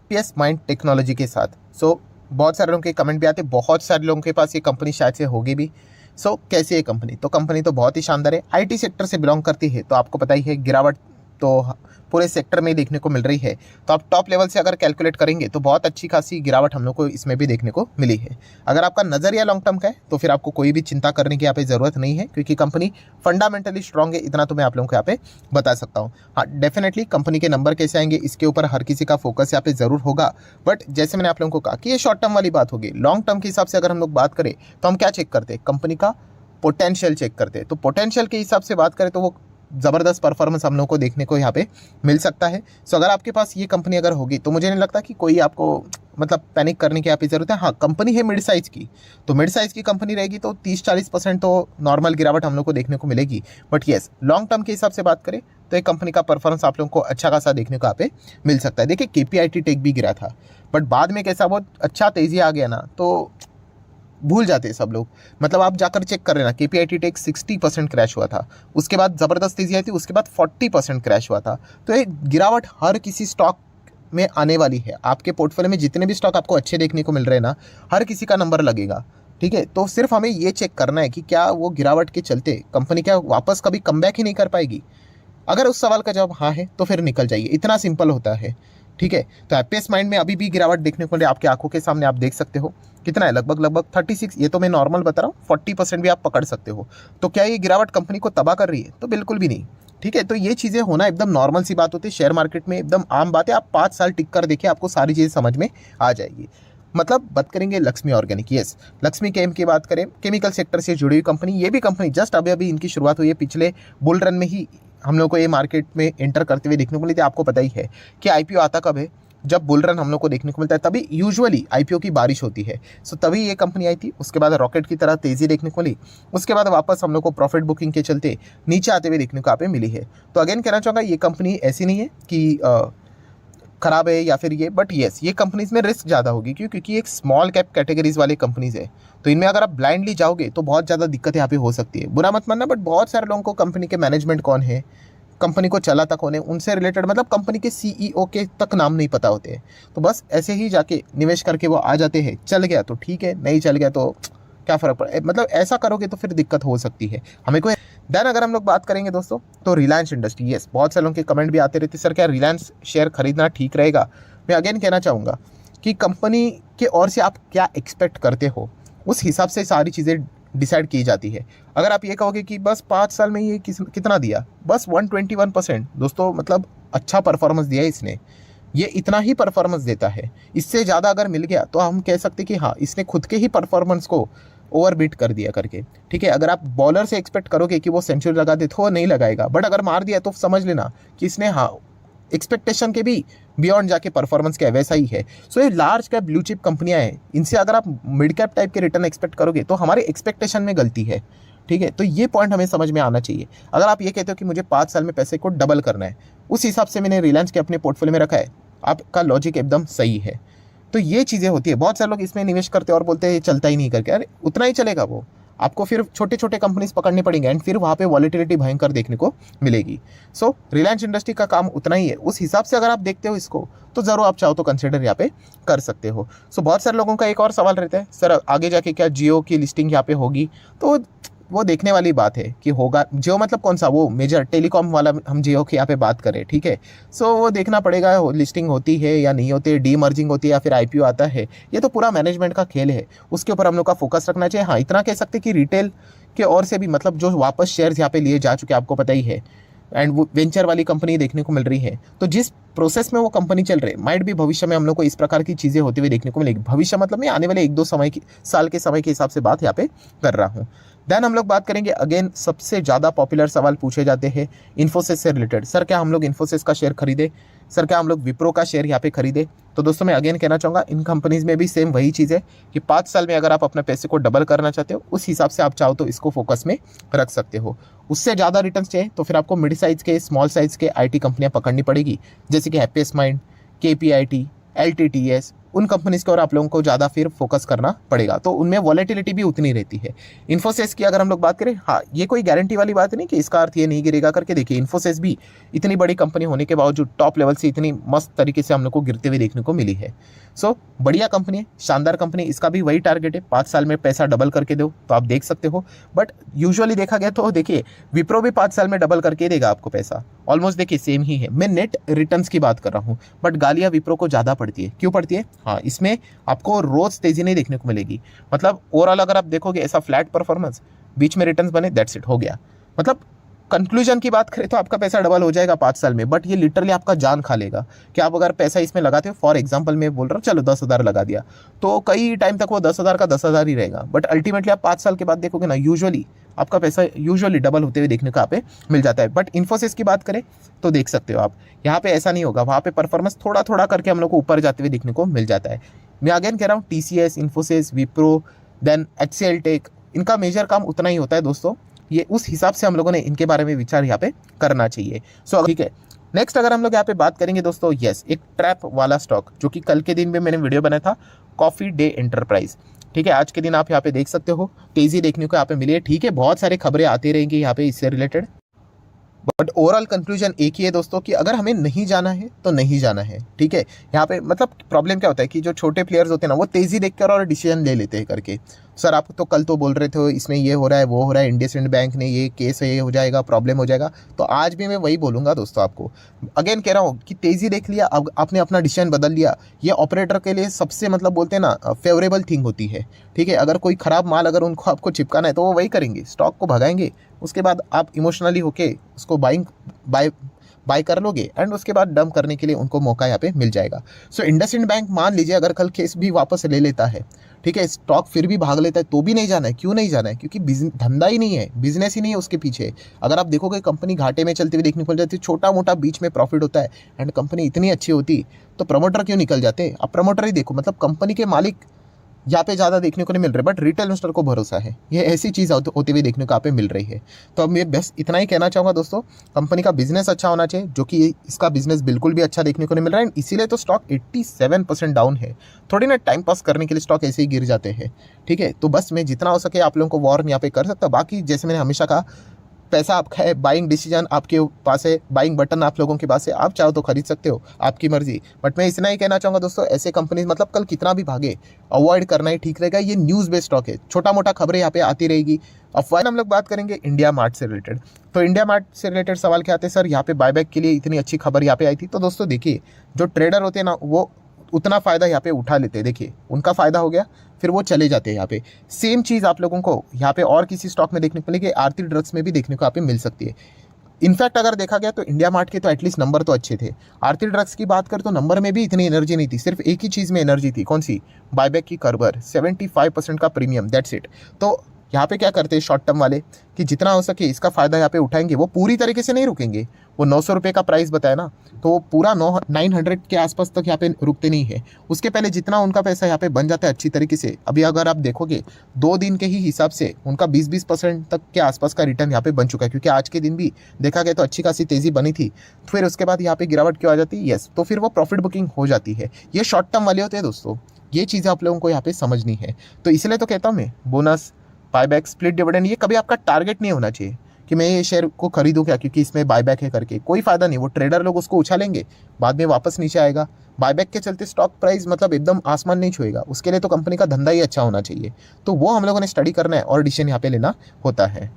Happiest mind technology के साथ। सो बहुत सारे लोगों के कमेंट भी आते, बहुत सारे लोगों के पास ये कंपनी शायद से होगी भी। सो कैसी है कंपनी? तो कंपनी तो बहुत ही शानदार है, आईटी सेक्टर से बिलोंग करती है, तो आपको पता ही है गिरावट तो पूरे सेक्टर में देखने को मिल रही है। तो आप टॉप लेवल से अगर कैलकुलेट करेंगे तो बहुत अच्छी खासी गिरावट हम लोग को इसमें भी देखने को मिली है। अगर आपका नज़रिया लॉन्ग टर्म का है तो फिर आपको कोई भी चिंता करने की यहाँ पे ज़रूरत नहीं है, क्योंकि कंपनी फंडामेंटली स्ट्रांग है, इतना तो मैं आप लोगों को यहाँ पे बता सकता हूँ। हाँ, डेफिनेटली कंपनी के नंबर कैसे आएंगे इसके ऊपर हर किसी का फोकस यहाँ पे ज़रूर होगा, बट जैसे मैंने आप लोगों को कहा कि ये शॉर्ट टर्म वाली बात होगी। लॉन्ग टर्म के हिसाब से अगर हम लोग बात करें तो हम क्या चेक करते हैं? कंपनी का पोटेंशियल चेक करते हैं। तो पोटेंशियल के हिसाब से बात करें तो वो ज़बरदस्त परफॉर्मेंस हम लोग को देखने को यहाँ पे मिल सकता है। सो अगर आपके पास ये कंपनी अगर होगी तो मुझे नहीं लगता कि कोई आपको मतलब पैनिक करने की यहाँ पे ज़रूरत है। हाँ, कंपनी है मिड साइज़ की, तो मिड साइज़ की कंपनी रहेगी तो 30-40% तो नॉर्मल गिरावट हम लोग को देखने को मिलेगी। बट येस, लॉन्ग टर्म के हिसाब से बात करें तो एक कंपनी का परफॉर्मेंस आप लोगों को अच्छा खासा देखने को यहाँ पे मिल सकता है। देखिए, KPIT टेक भी गिरा था, बट बाद में कैसा बहुत अच्छा तेज़ी आ गया ना, तो भूल जाते हैं सब लोग। मतलब आप जाकर चेक कर लेना, KPIT टेक 60% क्रैश हुआ था, उसके बाद ज़बरदस्त तेज़ी आई थी, उसके बाद 40% क्रैश हुआ था। तो ये गिरावट हर किसी स्टॉक में आने वाली है। आपके पोर्टफोलियो में जितने भी स्टॉक आपको अच्छे देखने को मिल रहे हैं ना, हर किसी का नंबर लगेगा, ठीक है। तो सिर्फ हमें ये चेक करना है कि क्या वो गिरावट के चलते कंपनी क्या वापस कभी कमबैक ही नहीं कर पाएगी। अगर उस सवाल का जवाब हाँ है तो फिर निकल जाइए, इतना सिंपल होता है, ठीक है। तो हैप्पीएस्ट माइंड में अभी भी गिरावट देखने को मिले, आपकी आंखों के सामने आप देख सकते हो। कितना है? लगभग 36। ये तो मैं नॉर्मल बता रहा हूँ, 40% भी आप पकड़ सकते हो। तो क्या ये गिरावट कंपनी को तबाह कर रही है? तो बिल्कुल भी नहीं, ठीक है। तो ये चीज़ें होना एकदम नॉर्मल सी बात होती है, शेयर मार्केट में एकदम आम बात है। आप 5 साल टिक कर देखिए, आपको सारी चीज़ें समझ में आ जाएगी। मतलब बात करेंगे लक्ष्मी ऑर्गेनिक, यस, लक्ष्मी केम की बात करें, केमिकल सेक्टर से जुड़ी हुई कंपनी। ये भी कंपनी जस्ट अभी इनकी शुरुआत हुई है, पिछले बुल रन में ही हम लोग को ये मार्केट में एंटर करते हुए देखने को मिली थी। आपको पता ही है कि IPO आता कब है? जब बुल रन हम लोग को देखने को मिलता है, तभी यूजुअली IPO की बारिश होती है। सो तभी ये कंपनी आई थी, उसके बाद रॉकेट की तरह तेज़ी देखने को मिली, उसके बाद वापस हम लोग को प्रॉफिट बुकिंग के चलते नीचे आते हुए देखने को यहाँ पे मिली है। तो अगेन कहना चाहूँगा, ये कंपनी ऐसी नहीं है कि ख़राब है या फिर ये, बट येस, ये कंपनीज़ में रिस्क ज़्यादा होगी, क्योंकि एक स्मॉल कैप कैटेगरीज वाली कंपनीज़ है। तो इनमें अगर आप ब्लाइंडली जाओगे तो बहुत ज़्यादा दिक्कत यहाँ पे हो सकती है। बुरा मत मानना, बट बहुत सारे लोगों को कंपनी के मैनेजमेंट कौन है, कंपनी को चलाता कौन है, उनसे रिलेटेड मतलब कंपनी के CEO के तक नाम नहीं पता होते हैं। तो बस ऐसे ही जाके निवेश करके वो आ जाते हैं। चल गया तो ठीक है, नहीं चल गया तो क्या फ़र्क पड़ा, मतलब ऐसा करोगे तो फिर दिक्कत हो सकती है हमें कोई। देन अगर हम लोग बात करेंगे दोस्तों तो रिलायंस इंडस्ट्री, यस, बहुत सारे लोगों के कमेंट भी आते रहते, सर क्या रिलायंस शेयर खरीदना ठीक रहेगा? मैं अगेन कहना चाहूँगा कि कंपनी के ओर से आप क्या एक्सपेक्ट करते हो, उस हिसाब से सारी चीज़ें डिसाइड की जाती है। अगर आप ये कहोगे कि बस 5 साल में ये कितना दिया, बस 121% दोस्तों, मतलब अच्छा परफॉर्मेंस दिया है इसने, ये इतना ही परफॉर्मेंस देता है। इससे ज़्यादा अगर मिल गया तो हम कह सकते कि हाँ, इसने खुद के ही परफॉर्मेंस को ओवरबीट कर दिया करके, ठीक है। अगर आप बॉलर से एक्सपेक्ट करोगे कि वो सेंचुरी लगा दे तो वो नहीं लगाएगा, बट अगर मार दिया तो समझ लेना कि इसने हाँ एक्सपेक्टेशन के भी बियॉन्ड जाके परफॉर्मेंस क्या है, वैसा ही है। सो ये लार्ज कैप ब्लू चिप कंपनियां हैं, इनसे अगर आप मिड कैप टाइप के रिटर्न एक्सपेक्ट करोगे तो हमारे एक्सपेक्टेशन में गलती है, ठीक है। तो ये पॉइंट हमें समझ में आना चाहिए। अगर आप ये कहते हो कि मुझे 5 साल में पैसे को डबल करना है, उस हिसाब से मैंने रिलायंस के अपने पोर्टफोलियो में रखा है, आपका लॉजिक एकदम सही है। तो ये चीज़ें होती है, बहुत सारे लोग इसमें निवेश करते हैं और बोलते हैं ये चलता ही नहीं करके, अरे उतना ही चलेगा वो, आपको फिर छोटे छोटे कंपनीज पकड़ने पड़ेंगे एंड फिर वहाँ पे वॉलेटिलिटी भयंकर देखने को मिलेगी। सो रिलायंस इंडस्ट्री का काम उतना ही है, उस हिसाब से अगर आप देखते हो इसको तो ज़रूर आप चाहो तो कंसिडर यहाँ पे कर सकते हो। सो बहुत सारे लोगों का एक और सवाल रहता है, सर आगे जाके क्या जियो की लिस्टिंग यहाँ पे होगी? तो वो देखने वाली बात है कि होगा। जियो मतलब कौन सा, वो मेजर टेलीकॉम वाला हम जियो की यहाँ पे बात करें, ठीक है। सो वो देखना पड़ेगा लिस्टिंग होती है या नहीं होती है, डीमर्जिंग होती है या फिर IPO आता है, ये तो पूरा मैनेजमेंट का खेल है, उसके ऊपर हम लोग का फोकस रखना चाहिए। हाँ, इतना कह सकते कि रिटेल के ओर से भी मतलब जो वापस शेयर्स यहाँ पे लिए जा चुके आपको पता ही है, एंड वो वेंचर वाली कंपनी देखने को मिल रही है। तो जिस प्रोसेस में वो कंपनी चल रही है, माइट भी भविष्य में हम लोग को इस प्रकार की चीज़ें होती हुई देखने को मिलेगी। भविष्य मतलब मैं आने वाले 1-2 साल के समय के हिसाब से बात यहाँ पे कर रहा हूँ। देन हम लोग बात करेंगे, अगेन सबसे ज़्यादा पॉपुलर सवाल पूछे जाते हैं इन्फोसिस से रिलेटेड, सर क्या हम लोग इन्फोसिस का शेयर खरीदे, सर क्या हम लोग विप्रो का शेयर यहाँ पे खरीदे? तो दोस्तों मैं अगेन कहना चाहूँगा, इन कंपनीज़ में भी सेम वही चीज़ है कि 5 साल में अगर आप अपने पैसे को डबल करना चाहते हो, उस हिसाब से आप चाहो तो इसको फोकस में रख सकते हो। उससे ज़्यादा रिटर्न्स चाहिए तो फिर आपको मिड साइज़ के, स्मॉल साइज़ के IT कंपनियाँ पकड़नी पड़ेगी, जैसे कि हैप्पीएस्ट माइंड, KPIT, LTTS, उन कंपनीज के और आप लोगों को ज़्यादा फिर फोकस करना पड़ेगा, तो उनमें वॉलेटिलिटी भी उतनी रहती है। इन्फोसिस की अगर हम लोग बात करें, हाँ ये कोई गारंटी वाली बात नहीं कि इसका अर्थ ये नहीं गिरेगा करके। देखिए इन्फोसिस भी इतनी बड़ी कंपनी होने के बावजूद टॉप लेवल से इतनी मस्त तरीके से हम लोग को गिरते हुए देखने को मिली है। सो बढ़िया कंपनी है, शानदार कंपनी। इसका भी वही टारगेट है 5 साल में पैसा डबल करके दो, तो आप देख सकते हो। बट यूजुअली देखा गया तो देखिए विप्रो भी 5 साल में डबल करके देगा आपको पैसा, ऑलमोस्ट देखिए सेम ही है। मैं नेट रिटर्न्स की बात कर रहा हूँ, बट गालियाँ विप्रो को ज़्यादा पड़ती है। क्यों पड़ती है? हाँ, इसमें आपको रोज़ तेज़ी नहीं देखने को मिलेगी। मतलब ओवरऑल अगर आप देखोगे ऐसा फ्लैट परफॉर्मेंस, बीच में रिटर्न्स बने, दैट्स इट, हो गया। मतलब कंक्लूजन की बात करें तो आपका पैसा डबल हो जाएगा 5 साल में, बट ये लिटरली आपका जान खा लेगा कि आप अगर पैसा इसमें लगाते हो। फॉर एग्जांपल मैं बोल रहा हूँ, चलो 10,000 लगा दिया, तो कई टाइम तक वो 10,000 का 10,000 ही रहेगा, बट अल्टीमेटली आप 5 साल के बाद देखोगे ना, यूजुअली आपका पैसा यूजुअली डबल होते हुए देखने को यहाँ पे मिल जाता है। बट इन्फोसिस की बात करें तो देख सकते हो आप, यहाँ पे ऐसा नहीं होगा, वहाँ पे परफॉर्मेंस थोड़ा थोड़ा करके हम लोग को ऊपर जाते हुए देखने को मिल जाता है। मैं अगेन कह रहा हूँ, TCS, Infosys, Wipro, then HCL tech, इनका मेजर काम उतना ही होता है दोस्तों। ये उस हिसाब से हम लोगों ने इनके बारे में विचार यहाँ पे करना चाहिए। सो ठीक है, नेक्स्ट अगर हम लोग यहाँ पे बात करेंगे दोस्तों, यस, एक ट्रैप वाला स्टॉक जो कि कल के दिन में मैंने वीडियो बनाया था, कॉफी डे एंटरप्राइज। ठीक है, आज के दिन आप यहाँ पे देख सकते हो तेजी देखने को यहाँ पे मिली है। ठीक है, बहुत सारी खबरें आती रहेंगी यहाँ पे इससे रिलेटेड, बट ओवरऑल कंक्लूजन एक ही है दोस्तों कि अगर हमें नहीं जाना है तो नहीं जाना है। ठीक है, यहाँ पे मतलब प्रॉब्लम क्या होता है कि जो छोटे प्लेयर्स होते हैं ना, वो तेज़ी देखकर और डिसीजन ले लेते हैं करके। सर आप तो कल तो बोल रहे थे इसमें ये हो रहा है, वो हो रहा है, इंडसइंड बैंक ने ये केस है, ये हो जाएगा, प्रॉब्लम हो जाएगा, तो आज भी मैं वही बोलूँगा दोस्तों आपको। अगेन कह रहा हूँ कि तेज़ी देख लिया, अब आपने अपना डिसीजन बदल लिया, ये ऑपरेटर के लिए सबसे मतलब बोलते हैं ना फेवरेबल थिंग होती है। ठीक है, अगर कोई ख़राब माल अगर उनको आपको चिपकाना है तो वो वही करेंगे, स्टॉक को भगाएंगे, उसके बाद आप इमोशनली होके उसको बाय कर लोगे एंड उसके बाद डंप करने के लिए उनको मौका यहाँ पे मिल जाएगा। सो इंडसइंड बैंक मान लीजिए अगर कल केस भी वापस ले लेता है, ठीक है, स्टॉक फिर भी भाग लेता है, तो भी नहीं जाना है। क्यों नहीं जाना है? क्योंकि धंधा ही नहीं है, बिजनेस ही नहीं है उसके पीछे। अगर आप देखोगे कंपनी घाटे में चलती हुई देखने को मिल जाती है, छोटा मोटा बीच में प्रॉफिट होता है एंड कंपनी इतनी अच्छी होती, तो प्रमोटर क्यों निकल जाते? अब प्रमोटर ही देखो, मतलब कंपनी के मालिक यहाँ पे ज़्यादा देखने को नहीं मिल रहा, बट रिटेल इन्वेस्टर को भरोसा है। ये ऐसी चीज़ होती हुई देखने को यहाँ पे मिल रही है। तो अब मैं बस इतना ही कहना चाहूँगा दोस्तों, कंपनी का बिजनेस अच्छा होना चाहिए, जो कि इसका बिजनेस बिल्कुल भी अच्छा देखने को नहीं मिल रहा है, इसीलिए तो स्टॉक 87% डाउन है। थोड़ी ना टाइम पास करने के लिए स्टॉक ऐसे ही गिर जाते हैं। ठीक है, तो बस मैं जितना हो सके आप लोगों को वार्न यहाँ पे कर सकता हूँ। बाकी जैसे मैंने हमेशा कहा, पैसा आपका है, बाइंग डिसीजन आपके पास है, बाइंग बटन आप लोगों के पास है, आप चाहो तो खरीद सकते हो, आपकी मर्जी। बट मैं इतना ही कहना चाहूँगा दोस्तों, ऐसे कंपनीज मतलब कल कितना भी भागे, अवॉइड करना ही ठीक रहेगा। ये न्यूज़ बेस्ड स्टॉक है, छोटा मोटा खबरें यहाँ पे आती रहेगी। अफवाह हम लोग बात करेंगे इंडिया मार्ट से रिलेटेड, तो इंडिया मार्ट से रिलेटेड सवाल क्या आते हैं, सर यहाँ पे बायबैक के लिए इतनी अच्छी खबर यहाँ पे आई थी। तो दोस्तों देखिए, जो ट्रेडर होते हैं ना, वो उतना फ़ायदा यहाँ पे उठा लेते हैं। देखिए उनका फ़ायदा हो गया, फिर वो चले जाते हैं यहाँ पे। सेम चीज़ आप लोगों को यहाँ पे और किसी स्टॉक में देखने को मिलेगी, आरती ड्रग्स में भी देखने को यहाँ पे मिल सकती है। इनफैक्ट अगर देखा गया तो इंडिया मार्ट के तो एटलीस्ट नंबर तो अच्छे थे। आरती ड्रग्स की बात करें तो नंबर में भी इतनी एनर्जी नहीं थी, सिर्फ एक ही चीज़ में एनर्जी थी, कौन सी? बायबैक की करबर, 75% का प्रीमियम, दैट्स इट। तो यहाँ पे क्या करते हैं शॉर्ट टर्म वाले कि जितना हो सके इसका फ़ायदा यहाँ पे उठाएंगे। वो पूरी तरीके से नहीं रुकेंगे, वो 900 रुपये का प्राइस बताया ना, तो वो पूरा 900 के आसपास तक यहाँ पे रुकते नहीं है। उसके पहले जितना उनका पैसा यहाँ पे बन जाता है अच्छी तरीके से, अभी अगर आप देखोगे 2 दिन के ही हिसाब से उनका 20% तक के आसपास का रिटर्न यहाँ पे बन चुका है। क्योंकि आज के दिन भी देखा गया तो अच्छी खासी तेज़ी बनी थी, फिर उसके बाद यहाँ पे गिरावट क्यों आ जाती है? यस, तो फिर वो प्रॉफिट बुकिंग हो जाती है। ये शॉर्ट टर्म वाले होते हैं दोस्तों, ये चीज़ें आप लोगों को यहाँ पे समझनी है। तो इसलिए तो कहता हूँ मैं, बोनस, बायबैक, स्प्लिट डिविडेंड, ये कभी आपका टारगेट नहीं होना चाहिए कि मैं ये शेयर को खरीदूं क्या क्योंकि इसमें बायबैक है करके। कोई फायदा नहीं, वो ट्रेडर लोग उसको उछालेंगे, बाद में वापस नीचे आएगा। बायबैक के चलते स्टॉक प्राइस मतलब एकदम आसमान नहीं छुएगा। उसके लिए तो कंपनी का धंधा ही अच्छा होना चाहिए। तो वो हम लोगों ने स्टडी करना है और डिसीजन यहाँ पे लेना होता है।